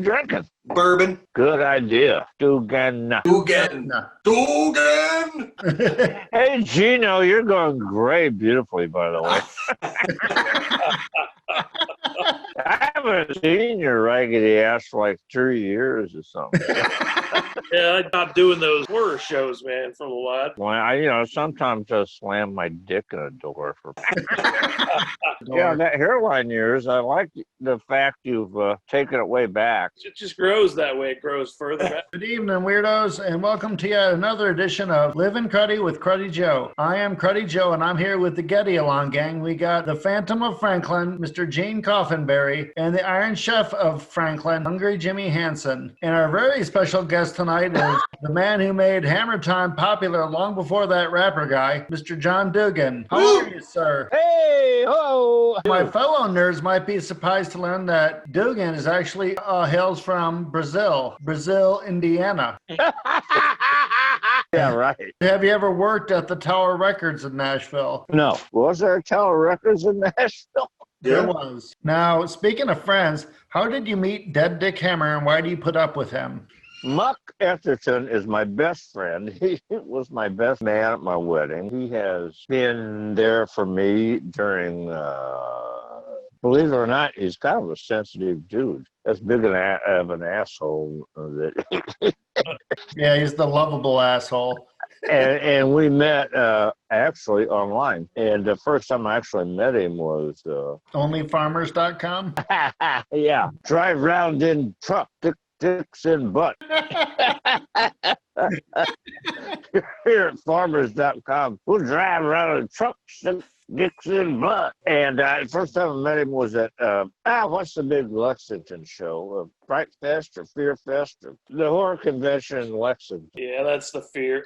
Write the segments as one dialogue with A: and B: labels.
A: drinking?
B: Bourbon.
A: Good idea. Dugan.
B: Dugan. Dugan.
A: Hey, Gino, you're going gray beautifully, by the way. I haven't seen your raggedy ass for like 3 years or something.
C: Yeah, I stopped doing those horror shows, man, for a while.
A: Well, I sometimes just slam my dick in a door for. Yeah, that hairline yours, I like the fact you've taken it way back.
C: It just grows that way. It grows further back.
D: Good evening, weirdos, and welcome to yet another edition of Livin' Cruddy with Cruddy Joe. I am Cruddy Joe, and I'm here with the Getty Along gang. We got the Phantom of Franklin, Mr. Gene Coffinberry, and the Iron Chef of Franklin, Hungry Jimmy Hansen. And our very special guest tonight is the man who made Hammer Time popular long before that rapper guy, Mr. John Dugan. How are you, sir?
A: Hey, ho!
D: My fellow nerds might be surprised to learn that Dugan is actually hails from Brazil, Indiana.
A: Yeah, right.
D: Have you ever worked at the Tower Records in Nashville?
A: No. Was there a Tower Records in Nashville?
D: There was. Now, speaking of friends, how did you meet Dead Dick Hammer and why do you put up with him?
A: Muck Etherton is my best friend. He was my best man at my wedding. He has been there for me during, believe it or not, he's kind of a sensitive dude. As big of an asshole that.
D: Yeah, he's the lovable asshole.
A: and we met actually online. And the first time I actually met him was
D: Onlyfarmers.com?
A: yeah, drive round in truck, dicks in butt. Here at farmers.com, we'll drive around in trucks, dicks in butt. And first time I met him was at what's the big Lexington show? Fright Fest or Fear Fest, or the horror convention in Lexington.
C: Yeah, that's the Fear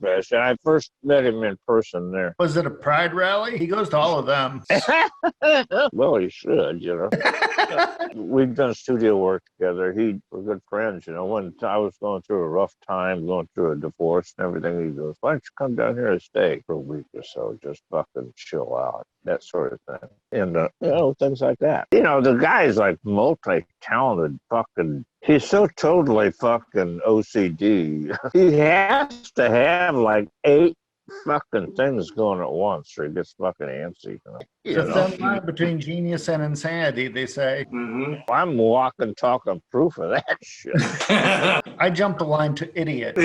A: Fest. And I first met him in person there.
D: Was it a pride rally? He goes to all of them.
A: Well, he should, you know. We've done studio work together. We're good friends, you know. When I was going through a rough time, going through a divorce and everything, he goes, why don't you come down here and stay for a week or so? Just fucking chill out. That sort of thing. And, you know, things like that. You know, the guy's like multi-talented fucking, he's so totally fucking OCD. He has to have like 8 fucking things going at once or he gets fucking antsy.
D: It's a thin line between genius and insanity, they say.
B: Mm-hmm.
A: I'm walking, talking proof of that shit.
D: I jumped the line to idiot.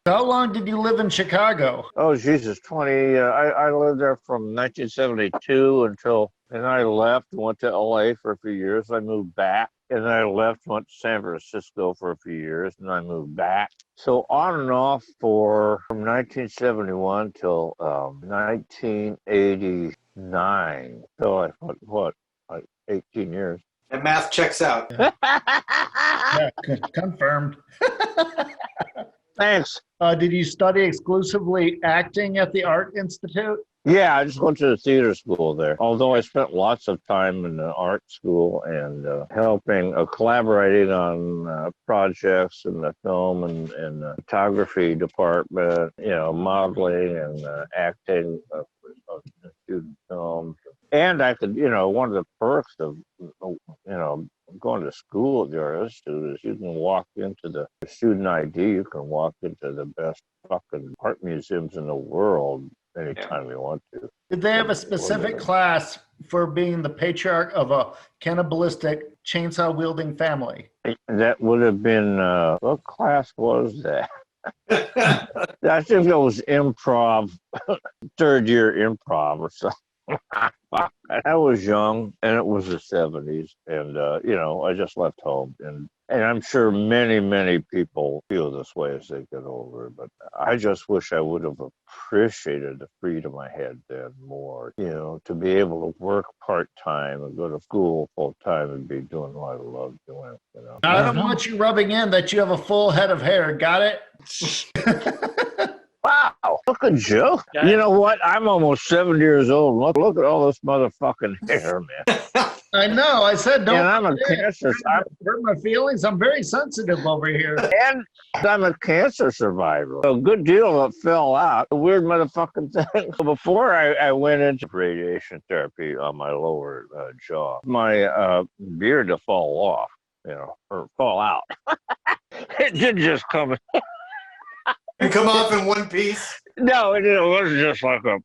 D: How long did you live in Chicago?
A: Oh, Jesus, 20. I lived there from 1972 until, and I left, went to LA for a few years. I moved back, and then I left, went to San Francisco for a few years, and I moved back. So on and off from 1971 till 1989. So like, what, like 18 years.
B: And math checks out.
D: Yeah, confirmed.
A: Thanks.
D: Did you study exclusively acting at the Art Institute?
A: Yeah, I just went to the theater school there. Although I spent lots of time in the art school and helping, collaborating on projects in the film and photography department, you know, modeling and acting student films. And I could, you know, one of the perks of, you know, going to school at the Art Institute is you can walk into the student ID, you can walk into the best fucking art museums in the world anytime you want to.
D: Did they have a specific class for being the patriarch of a cannibalistic chainsaw-wielding family?
A: That would have been, what class was that? I think it was improv, third year improv or something. I was young, and it was the 70s, and, you know, I just left home. And I'm sure many, many people feel this way as they get older, but I just wish I would have appreciated the freedom I had then more, you know, to be able to work part-time and go to school full-time and be doing what I love doing, you know.
D: I don't want you rubbing in that you have a full head of hair. Got it?
A: Wow, look at Joe. You know what? I'm almost 70 years old. Look at all this motherfucking hair, man.
D: I know. I said don't.
A: And I'm a cancer.
D: Hurt my feelings. I'm very sensitive over here.
A: And I'm a cancer survivor. A good deal of it fell out. A weird motherfucking thing. Before I went into radiation therapy on my lower jaw, my beard to fall off, or fall out. It didn't just come.
B: You come off in one piece.
A: No, it was just like a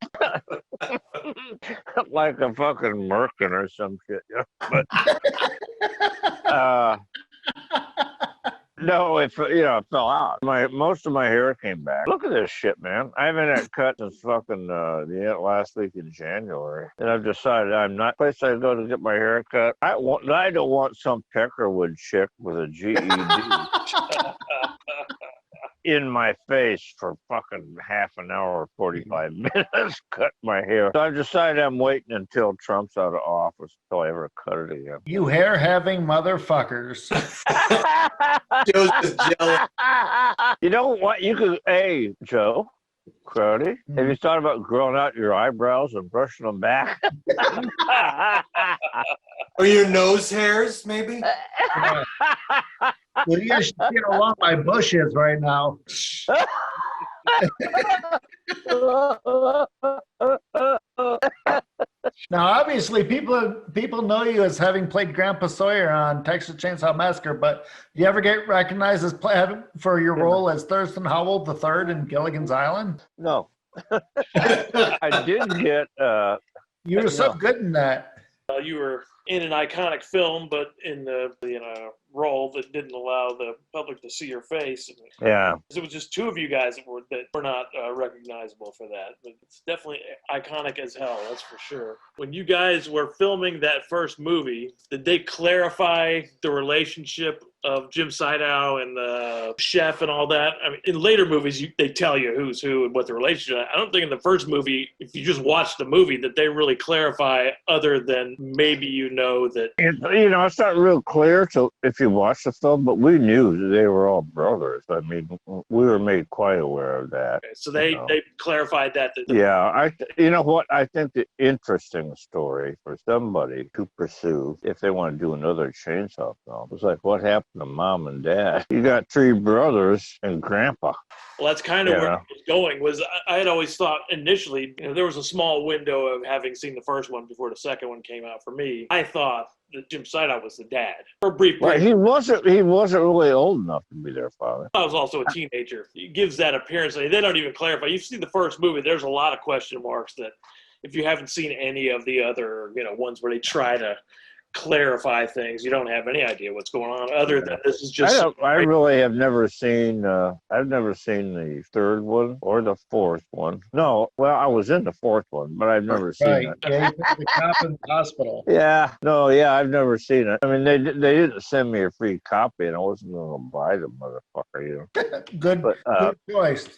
A: like a fucking merkin or some shit. But no, it fell out. Most of my hair came back. Look at this shit, man. I haven't had cut since fucking the last week in January, and I've decided I'm not. Place I go to get my hair cut. I don't want some Peckerwood chick with a GED. In my face for fucking half an hour or 45 minutes, cut my hair. So I've decided I'm waiting until Trump's out of office until I ever cut it again.
D: You hair-having motherfuckers.
B: Joe's just jealous.
A: You know what? You could, hey, Joe, Cruddy, have you thought about growing out your eyebrows and brushing them back?
B: Or your nose hairs, maybe?
D: Well, you guys should see how long my bush is right now. Now, obviously, people know you as having played Grandpa Sawyer on Texas Chainsaw Massacre, but do you ever get recognized as for your role as Thurston Howell III in Gilligan's Island?
A: No. I did get...
D: you were so good in that.
C: You were in an iconic film, but in a role that didn't allow the public to see your face.
A: Yeah.
C: It was just two of you guys that were not recognizable for that. But it's definitely iconic as hell, that's for sure. When you guys were filming that first movie, did they clarify the relationship of Jim Sydow and the chef and all that? I mean, in later movies, they tell you who's who and what the relationship is. I don't think in the first movie, if you just watch the movie, that they really clarify other than maybe that...
A: It's not real clear if you watch the film, but we knew that they were all brothers. I mean, we were made quite aware of that.
C: Okay, so they clarified that.
A: Yeah, you know what? I think the interesting story for somebody to pursue, if they want to do another Chainsaw film, was like what happened to Mom and Dad. You got three brothers and Grandpa.
C: Well, that's kind of where it was going. I had always thought initially, there was a small window of having seen the first one before the second one came out for me. I thought that Jim Sydow was the dad. For a brief period.
A: Well, he wasn't really old enough to be their father.
C: I was also a teenager. He gives that appearance. They don't even clarify. You've seen the first movie. There's a lot of question marks that if you haven't seen any of the other, ones where they try to clarify things, you don't have any idea what's going on other than this is just...
A: I really have never seen I've never seen the third one or the fourth one. No, well, I was in the fourth one, but I've never seen it.
D: Yeah, the cop in the hospital.
A: I've never seen it. I mean, they didn't send me a free copy, and I wasn't going to buy the motherfucker.
D: Good choice.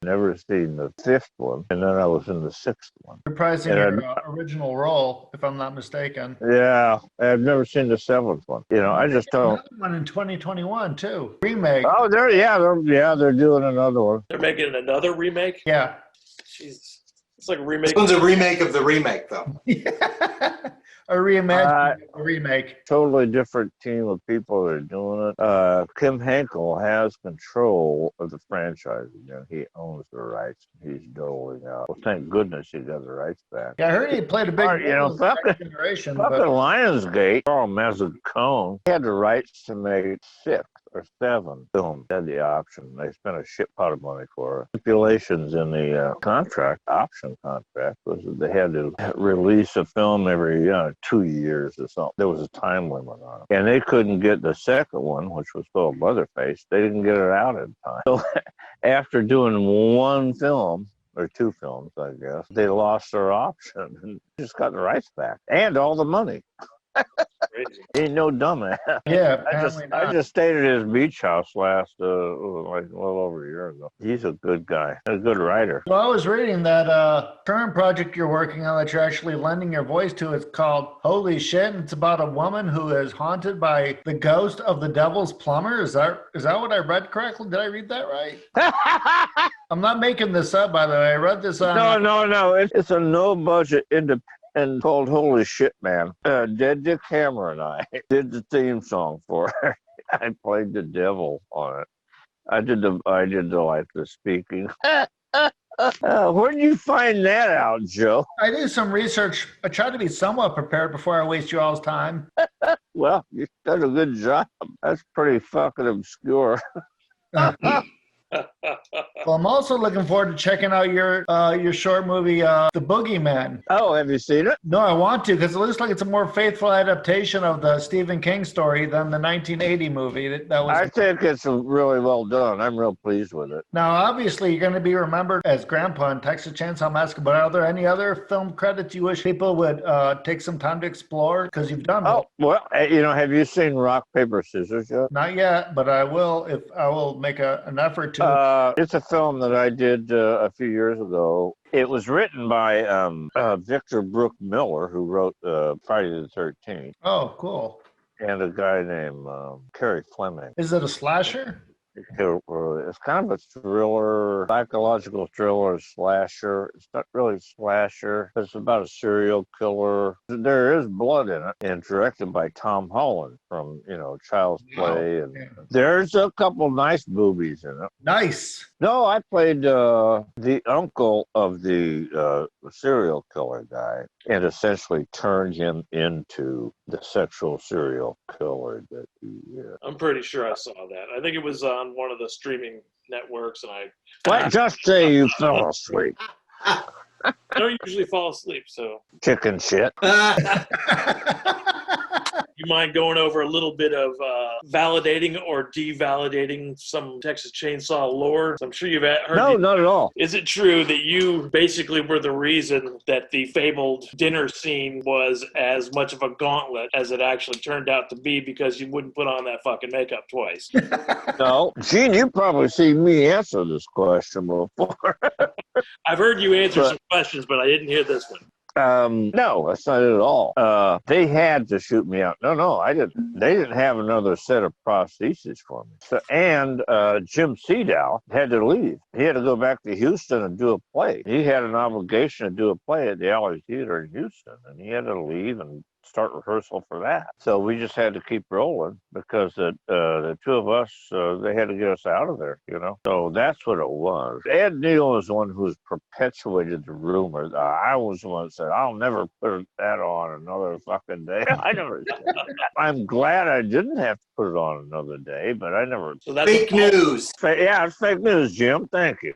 A: Never seen the fifth one, and then I was in the sixth one.
D: Reprising your original role, if I'm not mistaken.
A: Yeah, I've never seen the seventh one. I just don't.
D: Another one in 2021 too. Remake.
A: Oh, they're doing another one.
C: They're making another remake.
D: Yeah.
C: Jesus, it's like a remake.
B: This one's a remake of the remake, though.
D: A reimagining of a remake.
A: Totally different team of people that are doing it. Kim Henkel has control of the franchise again. He owns the rights. He's doling out. Well, thank goodness he got the rights back.
D: Yeah, I heard he played a big role in the next generation.
A: Fucking Lionsgate, Carl Mazzicone, had the rights to make 6 or 7 films. Had the option. They spent a shit pot of money for it. Stipulations in the option contract, was that they had to release a film every 2 years or something. There was a time limit on it. And they couldn't get the second one, which was called Leatherface. They didn't get it out in time. So after doing one film, or 2 films, I guess, they lost their option and just got the rights back. And all the money.
C: Crazy.
A: Ain't no dumbass.
D: Yeah,
A: I just stayed at his beach house last a little over a year ago. He's a good guy, a good writer.
D: Well, I was reading that current project you're working on that you're actually lending your voice to. It's called Holy Shit. And it's about a woman who is haunted by the ghost of the devil's plumber. Is that what I read correctly? Did I read that right? I'm not making this up, by the way. I read this on...
A: No. It's a no-budget and called Holy Shit Man. Dead Dick Hammer and I did the theme song for it. I played the devil on it. I did the speaking. Where did you find that out, Joe?
D: I did some research. I tried to be somewhat prepared before I waste you all's time.
A: Well, you done a good job. That's pretty fucking obscure.
D: Well, I'm also looking forward to checking out your short movie, The Boogeyman.
A: Oh, have you seen it?
D: No, I want to because it looks like it's a more faithful adaptation of the Stephen King story than the 1980 movie. That was.
A: I think it's really well done. I'm real pleased with it.
D: Now, obviously, you're going to be remembered as Grandpa in Texas Chainsaw Massacre, but are there any other film credits you wish people would take some time to explore? Because you've done
A: Oh, well, have you seen Rock, Paper, Scissors yet?
D: Not yet, but I will if I will make an effort to.
A: It's a film that I did a few years ago. It was written by Victor Brook Miller, who wrote Friday the 13th,
D: Oh, cool.
A: and a guy named Kerry Fleming.
D: Is it a slasher?
A: It's kind of a thriller, psychological thriller, slasher. It's not really slasher. It's about a serial killer. There is blood in it, and directed by Tom Holland from, Child's Play. And there's a couple nice boobies in it.
D: Nice.
A: No, I played the uncle of the serial killer guy and essentially turned him into the sexual serial killer that he is.
C: I'm pretty sure I saw that. I think it was on one of the streaming networks, and
A: What? Just say you fell asleep.
C: I don't usually fall asleep, so.
A: Chicken shit.
C: You mind going over a little bit of validating or devalidating some Texas Chainsaw lore? I'm sure you've heard.
A: No, not at all.
C: Is it true that you basically were the reason that the fabled dinner scene was as much of a gauntlet as it actually turned out to be because you wouldn't put on that fucking makeup twice?
A: No. Gene, you've probably seen me answer this question before.
C: I've heard you answer some questions, but I didn't hear this one.
A: No, that's not it at all. They had to shoot me out. No, I didn't. They didn't have another set of prostheses for me. So, and Jim Seedow had to leave. He had to go back to Houston and do a play. He had an obligation to do a play at the Alley Theater in Houston, and he had to leave and start rehearsal for that. So we just had to keep rolling because the two of us, they had to get us out of there, So that's what it was. Ed Neal is the one who's perpetuated the rumor. I was the one that said, I'll never put that on another fucking day. I never said that. I'm glad I didn't have to put it on another day, but I never.
B: So that's fake news.
A: Yeah, it's fake news, Jim. Thank you.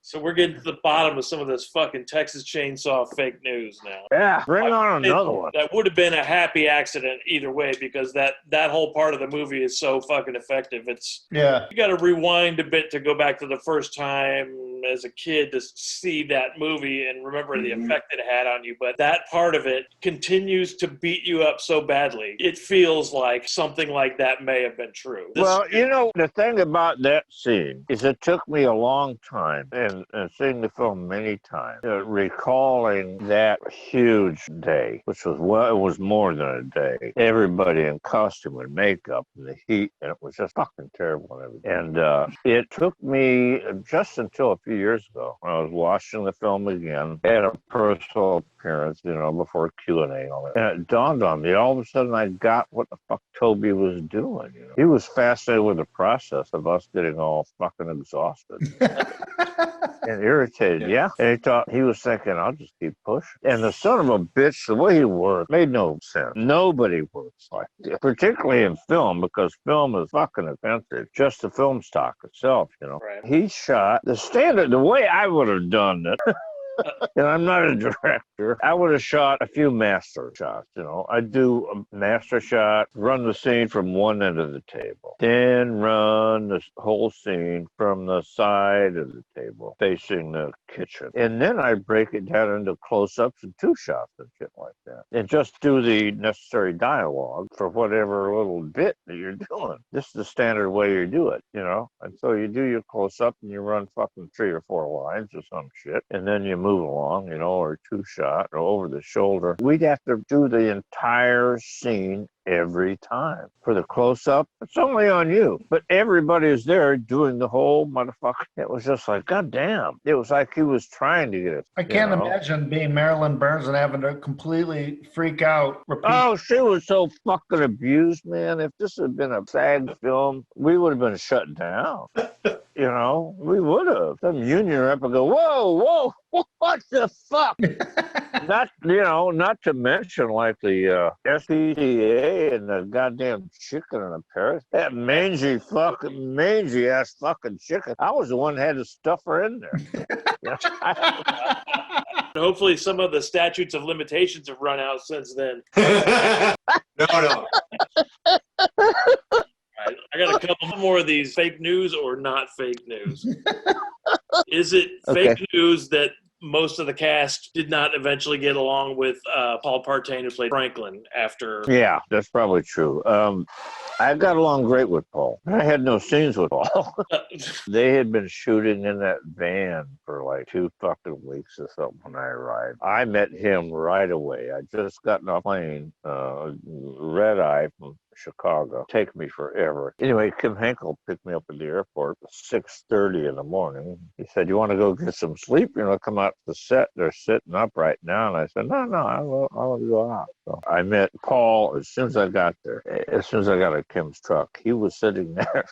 C: So we're getting to the bottom of some of this fucking Texas Chainsaw fake news now.
A: Yeah, bring on another one.
C: That would have been a happy accident either way because that whole part of the movie is so fucking effective. You got to rewind a bit to go back to the first time as a kid to see that movie and remember the effect it had on you. But that part of it continues to beat you up so badly. It feels like something like that may have been true.
A: The thing about that scene is it took me a long time and seeing the film many times, recalling that huge day, which was, it was more than a day. Everybody in costume and makeup and the heat, and it was just fucking terrible and everything. And it took me just until a few years ago when I was watching the film again, had a personal appearance, before Q&A and all that. And it dawned on me, all of a sudden I got what the fuck Toby was doing. He was fascinated with the process of us getting all fucking exhausted. And irritated, yeah. And he was thinking, I'll just keep pushing. And the son of a bitch, the way he worked, made no sense. Nobody works like this, particularly in film, because film is fucking offensive. Just the film stock itself,
C: Right.
A: He shot the way I would have done it. And I'm not a director. I would have shot a few master shots, I'd do a master shot, run the scene from one end of the table, then run the whole scene from the side of the table, facing the kitchen. And then I'd break it down into close-ups and two shots and shit like that. And just do the necessary dialogue for whatever little bit that you're doing. This is the standard way you do it, And so you do your close-up and you run fucking 3 or 4 lines or some shit. And then you move along, or two shot or over the shoulder. We'd have to do the entire scene every time. For the close-up, it's only on you. But everybody is there doing the whole motherfucker. It was just like, God damn. It was like he was trying to get it.
D: I can't imagine being Marilyn Burns and having to completely freak out.
A: Oh, she was so fucking abused, man. If this had been a SAG film, we would have been shut down. You know, we would have. Some union rep would go, whoa, what the fuck? Not to mention like the SPCA and the goddamn chicken in the Paris. That mangy ass fucking chicken. I was the one that had to stuff her in there.
C: Hopefully some of the statutes of limitations have run out since then.
B: No.
C: Right, I got a couple more of these fake news or not fake news. Is it fake news that most of the cast did not eventually get along with Paul Partain, who played Franklin, after?
A: Yeah, that's probably true. I got along great with Paul. I had no scenes with Paul. They had been shooting in that van for like 2 fucking weeks or something when I arrived. I met him right away. I just gotten off plane, red eye from Chicago. Take me forever. Anyway, Kim Henkel picked me up at the airport at 6:30 in the morning. He said, "You want to go get some sleep? You know, come out to the set. They're sitting up right now." And I said, No, I want to go out. So I met Paul as soon as I got there. As soon as I got at Kim's truck, he was sitting there.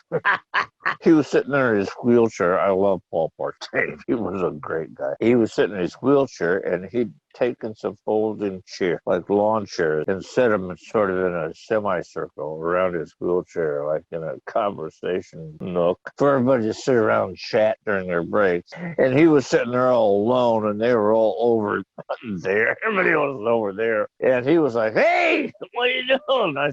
A: He was sitting there in his wheelchair. I love Paul Partain. He was a great guy. He was sitting in his wheelchair, and he'd taken some folding chairs, like lawn chairs, and set them sort of in a semicircle around his wheelchair, like in a conversation nook, for everybody to sit around and chat during their breaks. And he was sitting there all alone, and they were all over there. Everybody was over there. And he was like, "Hey, what are you doing?" I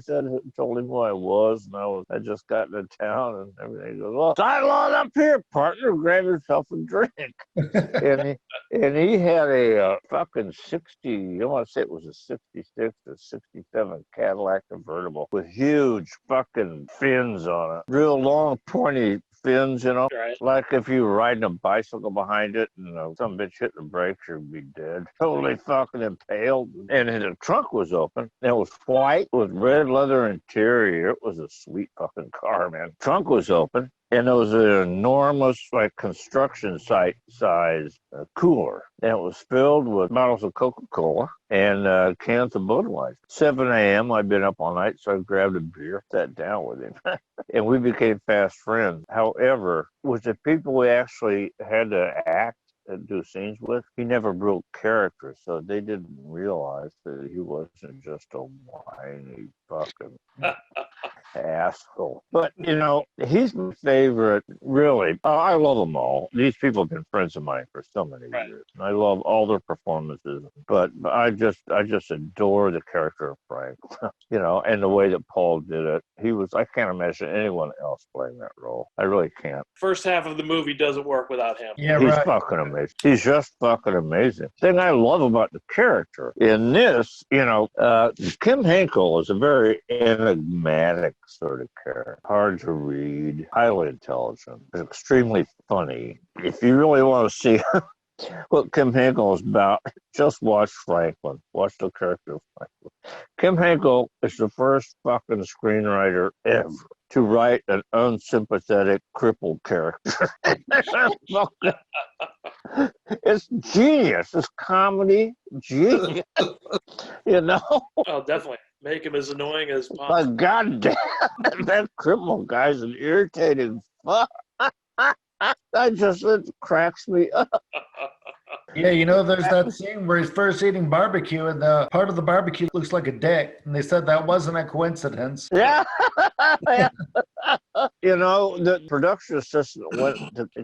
A: told him who I was, and I just got into town and everything. He goes, "Well, sidle on up here, partner, grab yourself a drink." and he had a fucking 60, I want to say it was a 66 or 67 Cadillac convertible with huge fucking fins on it. Real long, pointy fins, you know,
C: Right.
A: Like if you were riding a bicycle behind it and some bitch hit the brakes, you'd be dead. Totally fucking impaled. And the trunk was open. It was white with red leather interior. It was a sweet fucking car, man. Trunk was open. And it was an enormous, like, construction site size cooler. And it was filled with bottles of Coca-Cola and cans of Budweiser. 7 a.m., I'd been up all night, so I grabbed a beer, sat down with him, and we became fast friends. However, with the people we actually had to act and do scenes with, he never broke character, so they didn't realize that he wasn't just a whiny fucking asshole. But, you know, he's my favorite, really. I love them all. These people have been friends of mine for so many years. I love all their performances, but I just adore the character of Frank, you know, and the way that Paul did it. I can't imagine anyone else playing that role. I really can't.
C: First half of the movie doesn't work without him.
D: Yeah,
A: He's
D: right.
A: fucking amazing. He's just fucking amazing. The thing I love about the character in this, you know, Kim Henkel is a very enigmatic sort of character. Hard to read, highly intelligent, extremely funny. If you really want to see what Kim Henkel is about, just watch Franklin. Watch the character of Franklin. Kim Henkel is the first fucking screenwriter ever to write an unsympathetic, crippled character. It's genius. It's comedy genius. You know?
C: Oh, definitely. Make him as annoying as possible.
A: But goddamn, that crippled guy's an irritating fuck. It cracks me up.
D: Yeah, you know, there's that scene where he's first eating barbecue, and the part of the barbecue looks like a dick, and they said that wasn't a coincidence.
A: Yeah. You know, the production assistant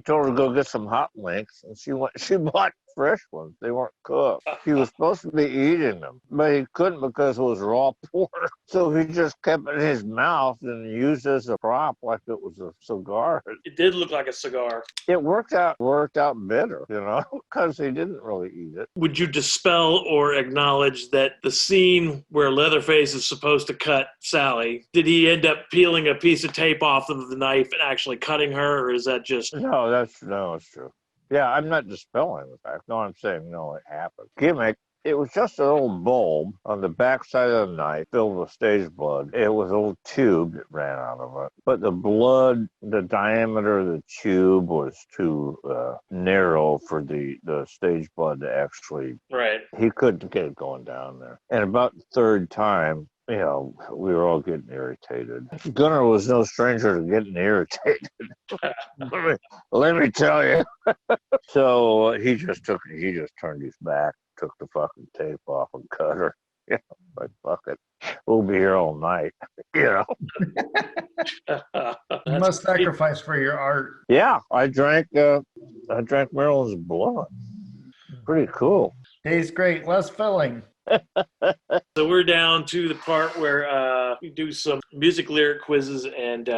A: told her to go get some hot links, and she bought fresh ones. They weren't cooked. He was supposed to be eating them, but he couldn't because it was raw pork. So he just kept it in his mouth and used it as a prop like it was a cigar.
C: It did look like a cigar.
A: It worked out better, you know, because he didn't really eat it.
C: Would you dispel or acknowledge that the scene where Leatherface is supposed to cut Sally, did he end up peeling a piece of tape off of the knife and actually cutting her, or is that just...
A: No, it's true. Yeah, I'm not dispelling the fact. No, I'm saying no, it happened. Gimmick It was just an old bulb on the backside of the knife filled with stage blood. It was a little tube that ran out of it. But the blood, the diameter of the tube was too narrow for the stage blood to actually...
C: Right.
A: He couldn't get it going down there. And about the third time, we were all getting irritated. Gunnar was no stranger to getting irritated. let me tell you. So he just turned his back, took the fucking tape off and cut her. Like, fuck it. We'll be here all night.
D: You must sacrifice for your art.
A: Yeah, I drank Marilyn's blood. Pretty cool.
D: Tastes great, less filling.
C: So we're down to the part where we do some music lyric quizzes and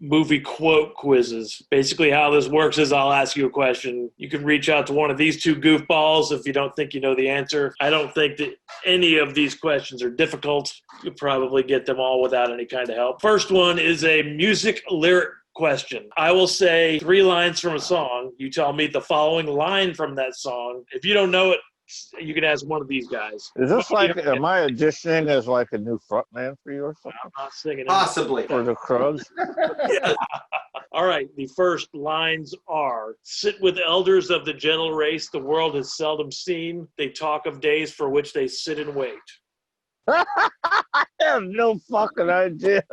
C: movie quote quizzes. Basically how this works is I'll ask you a question. You can reach out to one of these two goofballs if you don't think you know the answer. I don't think that any of these questions are difficult. You'll probably get them all without any kind of help. First one is a music lyric question. I will say 3 lines from a song. You tell me the following line from that song. If you don't know it, you can ask one of these guys.
A: Is this like, am I auditioning as like a new frontman for you or something?
C: I'm not singing.
B: Possibly.
A: For the Cruggs?
C: Yeah. All right. The first lines are, sit with elders of the gentle race the world has seldom seen. They talk of days for which they sit and wait.
A: I have no fucking idea.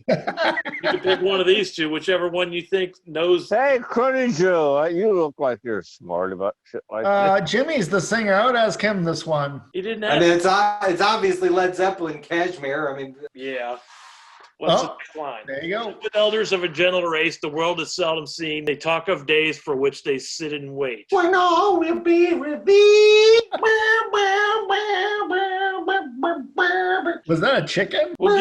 C: You can pick one of these two, whichever one you think knows.
A: Hey, Cruddy Joe, you look like you're smart about shit like that.
D: Jimmy's the singer. I would ask him this one.
C: He didn't
B: I
C: ask.
B: mean, it's obviously Led Zeppelin, Kashmir. I mean,
C: Yeah. What's the next line?
D: There you go.
C: Sit with elders of a gentle race the world has seldom seen. They talk of days for which they sit and wait.
B: when all will be revealed.
D: Was that a chicken?
C: We'll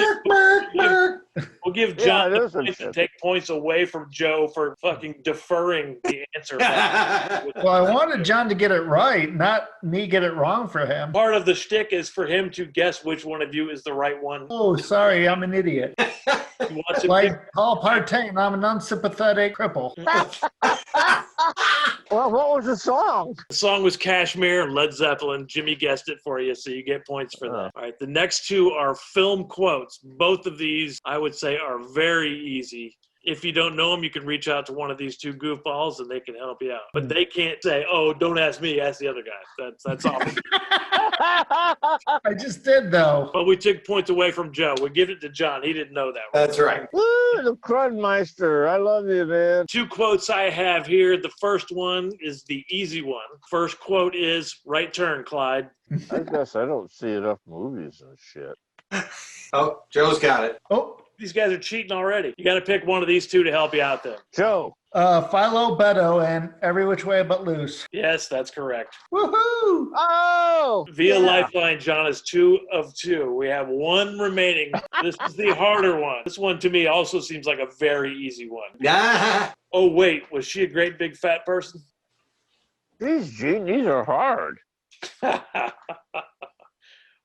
C: give John
A: Yeah, it
C: the
A: is a
C: points
A: chicken.
C: and take points away from Joe for fucking deferring the answer.
D: Well, I wanted John to get it right, not me get it wrong for him.
C: Part of the shtick is for him to guess which one of you is the right one.
D: Oh, sorry, I'm an idiot.
C: He wants it-
D: Like Paul Partain, I'm an unsympathetic cripple.
A: Well, what was the song?
C: The song was Kashmir, Led Zeppelin. Jimmy guessed it for you, so you get points for that. All right, the next two are film quotes. Both of these, I would say, are very easy. If you don't know them, you can reach out to one of these two goofballs and they can help you out. But they can't say, "Oh, don't ask me, ask the other guy." That's all.
D: I just did, though.
C: But we took points away from Joe. We give it to John. He didn't know that.
B: That's right.
A: Woo, the Crudmeister. I love you, man.
C: Two quotes I have here. The first one is the easy one. First quote is, "Right turn, Clyde."
A: I guess I don't see enough movies and shit.
B: Oh, Joe's got it.
D: Oh,
C: These guys are cheating already. You got to pick one of these two to help you out there.
A: Joe.
D: Philo Beto and Every Which Way But Loose.
C: Yes, that's correct.
D: Woohoo!
A: Oh!
C: Via
A: yeah.
C: Lifeline, John is 2 of 2. We have one remaining. This is the harder one. This one to me also seems like a very easy one.
B: Yeah.
C: Oh, wait. Was she a great big fat person?
A: These are hard.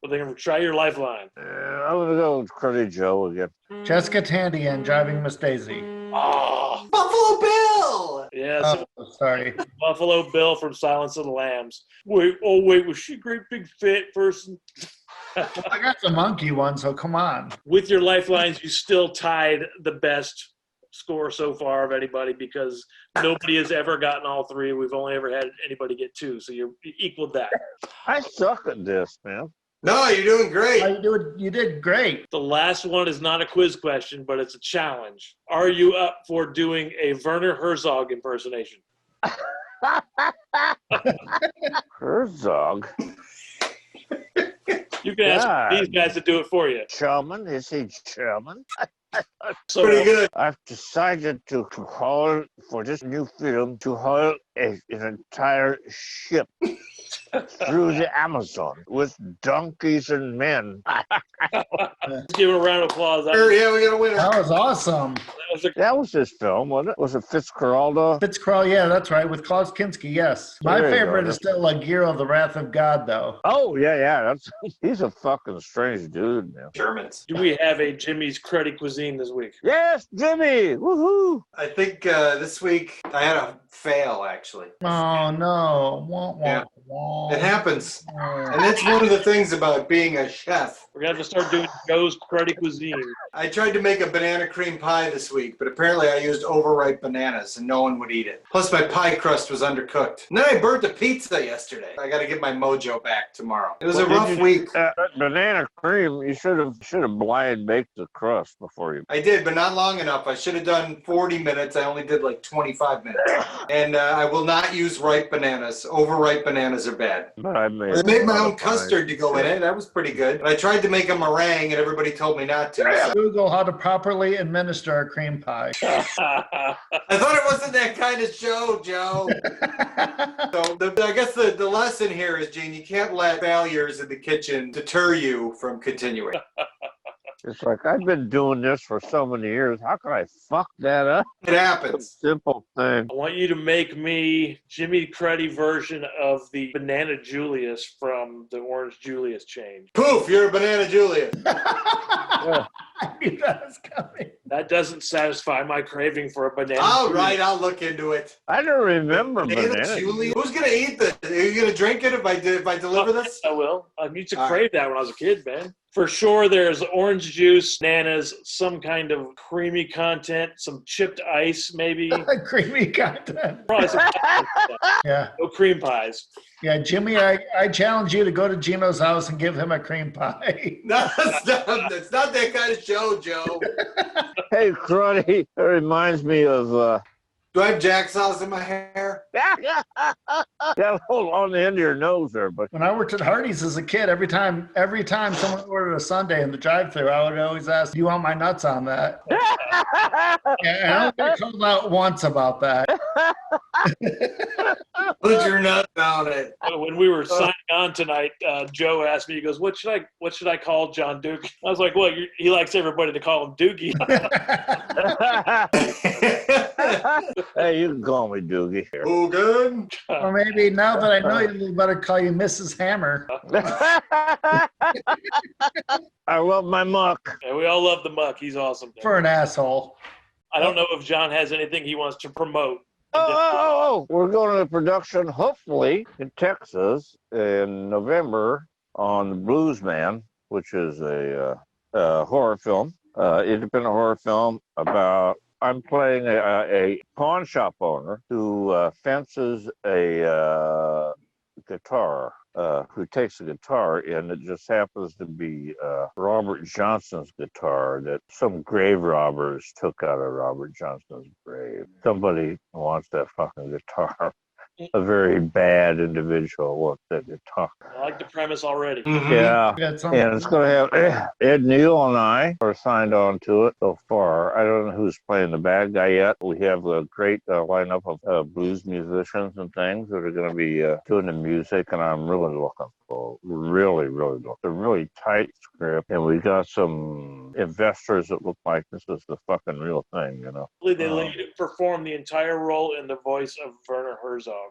C: Well, then try your Lifeline.
A: I'm going to go with Cruddy Joe again.
D: Jessica Tandy and Driving Miss Daisy.
C: Oh,
B: Buffalo Bill.
C: yes.
D: Oh, sorry.
C: Buffalo Bill from Silence of the Lambs. Wait, was she a great big fat person?
D: I got the monkey one, so come on.
C: With your lifelines, you still tied the best score so far of anybody because nobody has ever gotten all 3. We've only ever had anybody get 2, so you equaled that.
A: I suck at this, man.
B: No, you're doing great.
D: You did great.
C: The last one is not a quiz question, but it's a challenge. Are you up for doing a Werner Herzog impersonation?
A: Herzog?
C: You can ask these guys to do it for you.
A: German? Is he German?
C: So,
B: Pretty good.
A: I've decided to haul, for this new film, to haul an entire ship through the Amazon with donkeys and men.
C: Let's give it a round of applause.
B: Yeah, we got a winner.
D: That was awesome.
A: That was his film, wasn't it? Was it Fitzcarraldo?
D: Fitzcarraldo, yeah, that's right, with Klaus Kinski, yes. My
A: There you
D: favorite
A: go.
D: is still Laguerre, the Wrath of God, though.
A: Oh, yeah. That's he's a fucking strange dude, man.
B: Germans.
C: Do we have a Jimmy's Cruddy Cuisine this week?
A: Yes, Jimmy! Woohoo!
B: I think this week I had a fail, actually.
D: Oh, no. Wah, wah,
B: Yeah.
D: wah.
B: It happens.
D: Oh.
B: And that's one of the things about being a chef.
C: We're going to have to start doing Joe's Cruddy Cuisine.
B: I tried to make a banana cream pie this week, but apparently I used overripe bananas and no one would eat it. Plus my pie crust was undercooked. And then I burnt a pizza yesterday. I got to get my mojo back tomorrow. It was a rough week.
A: Banana cream, you should have blind baked the crust before you.
B: I did, but not long enough. I should have done 40 minutes. I only did like 25 minutes. And I will not use ripe bananas. Overripe bananas are bad.
A: But I
B: I made my own custard to go in it. That was pretty good. But I tried to make a meringue and everybody told me not to. So.
D: Google how to properly administer a cream pie.
B: I thought it wasn't that kind of show, Joe. So I guess the lesson here is, Gene, you can't let failures in the kitchen deter you from continuing.
A: It's like, I've been doing this for so many years. How can I fuck that up?
B: It happens.
A: Simple thing.
C: I want you to make me Jimmy Cruddy version of the Banana Julius from the Orange Julius chain.
B: Poof, you're a banana Julius.
D: I knew that was coming.
C: That doesn't satisfy my craving for a banana.
B: All
C: Julius.
B: right, I'll look into it.
A: I don't remember banana.
B: Julius? Who's gonna eat this? Are you gonna drink it if I deliver this?
C: I will. I used to
B: All
C: crave that when I was a kid, man. For sure, there's orange juice, bananas, some kind of creamy content, some chipped ice, maybe.
D: Creamy content.
C: Probably some
D: Yeah.
C: no cream pies.
D: Yeah, Jimmy, I challenge you to go to Gino's house and give him a cream pie.
B: No, it's not that kind of show, Joe.
A: Hey, Cruddy, it reminds me of
B: Do I have Jack sauce in my hair?
A: that hole on the end of your nose there, but
D: When I worked at Hardee's as a kid, every time someone ordered a sundae in the drive-thru, I would always ask, "Do you want my nuts on that?" And I only got called out once about that.
B: Put your nuts on it.
C: When we were signing on tonight, Joe asked me, he goes, "What should I call John Duke?" I was like, "Well, he likes everybody to call him Doogie."
A: hey, you can call me Doogie here.
B: Dugan.
D: Or maybe now that I know you, we better call you Mrs. Hammer.
A: I love my muck.
C: And we all love the muck. He's awesome.
D: For an asshole.
C: I don't know if John has anything he wants to promote.
A: We're going to production, hopefully, in Texas in November on The Blues Man, which is a horror film, independent horror film about I'm playing a pawn shop owner who fences a guitar, who takes a guitar in that just happens to be Robert Johnson's guitar that some grave robbers took out of Robert Johnson's grave. Somebody wants that fucking guitar. A very bad individual wants that guitar.
C: I like the premise already.
B: Mm-hmm.
A: Yeah.
D: Yeah,
A: And it's going to have Ed Neal and I are signed on to it so far. I don't know who's playing the bad guy yet. We have a great lineup of blues musicians and things that are going to be doing the music, and I'm really looking for really looking. It's a really tight script, and we got some investors that look like this is the fucking real thing, you know.
C: They let you perform the entire role in the voice of Werner Herzog.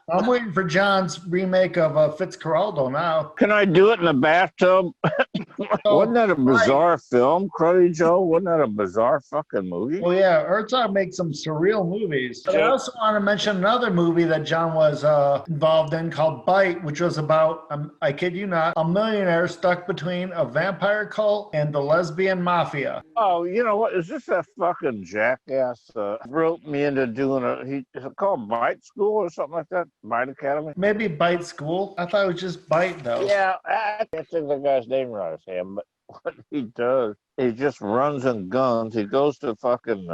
D: I'm waiting for John's remake of Fitzcarraldo now.
A: Can I do it in the bathtub? Wasn't that a bizarre film, Cruddy Joe? Wasn't that a bizarre fucking movie?
D: Well, yeah, Herzog makes some surreal movies. But I also want to mention another movie that John was involved in called Bite, which was about, I kid you not, a millionaire stuck between a vampire cult and the lesbian mafia.
A: Oh, you know what? Is this that fucking jackass wrote me into doing is it called Bite School or something like that? Bite Academy?
D: Maybe Bite School. I thought it was just Bite, though.
A: Yeah, I can't think of the guy's name right as him, but what he does, he just runs and guns. He goes to fucking,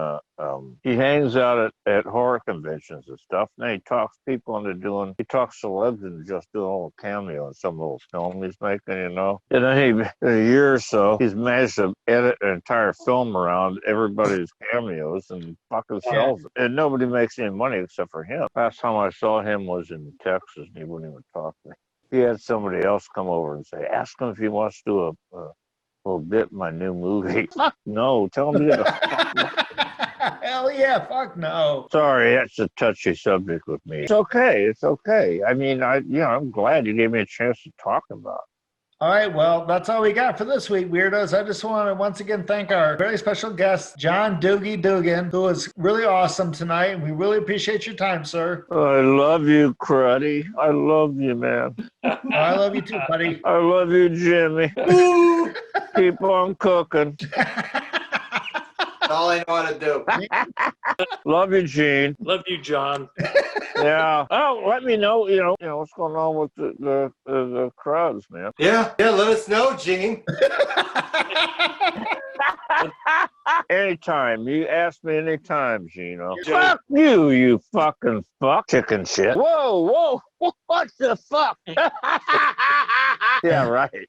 A: he hangs out at horror conventions and stuff. And then he talks people into he talks celebs into just doing a little cameo in some little film he's making, you know. And then in a year or so, he's managed to edit an entire film around everybody's cameos and fucking sells it. And nobody makes any money except for him. Last time I saw him was in Texas and he wouldn't even talk to me. he had somebody else come over and say, ask him if he wants to do a little bit in my new movie. Fuck no. Tell him to get the fuck.
D: Hell yeah, fuck no.
A: Sorry, that's a touchy subject with me. It's okay. It's okay. I mean, I'm glad you gave me a chance to talk about it.
D: All right, well, that's all we got for this week, Weirdos. I just want to once again thank our very special guest, John Dugan, who was really awesome tonight. And we really appreciate your time, sir.
A: I love you, Cruddy. I love you, man.
D: I love you too, buddy.
A: I love you, Jimmy. Keep on cooking.
B: That's all I know how to do.
A: Love you, Gene.
C: Love you, John.
A: Yeah. Oh, let me know. What's going on with the crowds, man.
B: Yeah, let us know, Gene.
A: Anytime. You ask me anytime, Gino. Fuck you, you fucking fuck chicken shit. Whoa. What the fuck? Yeah, right.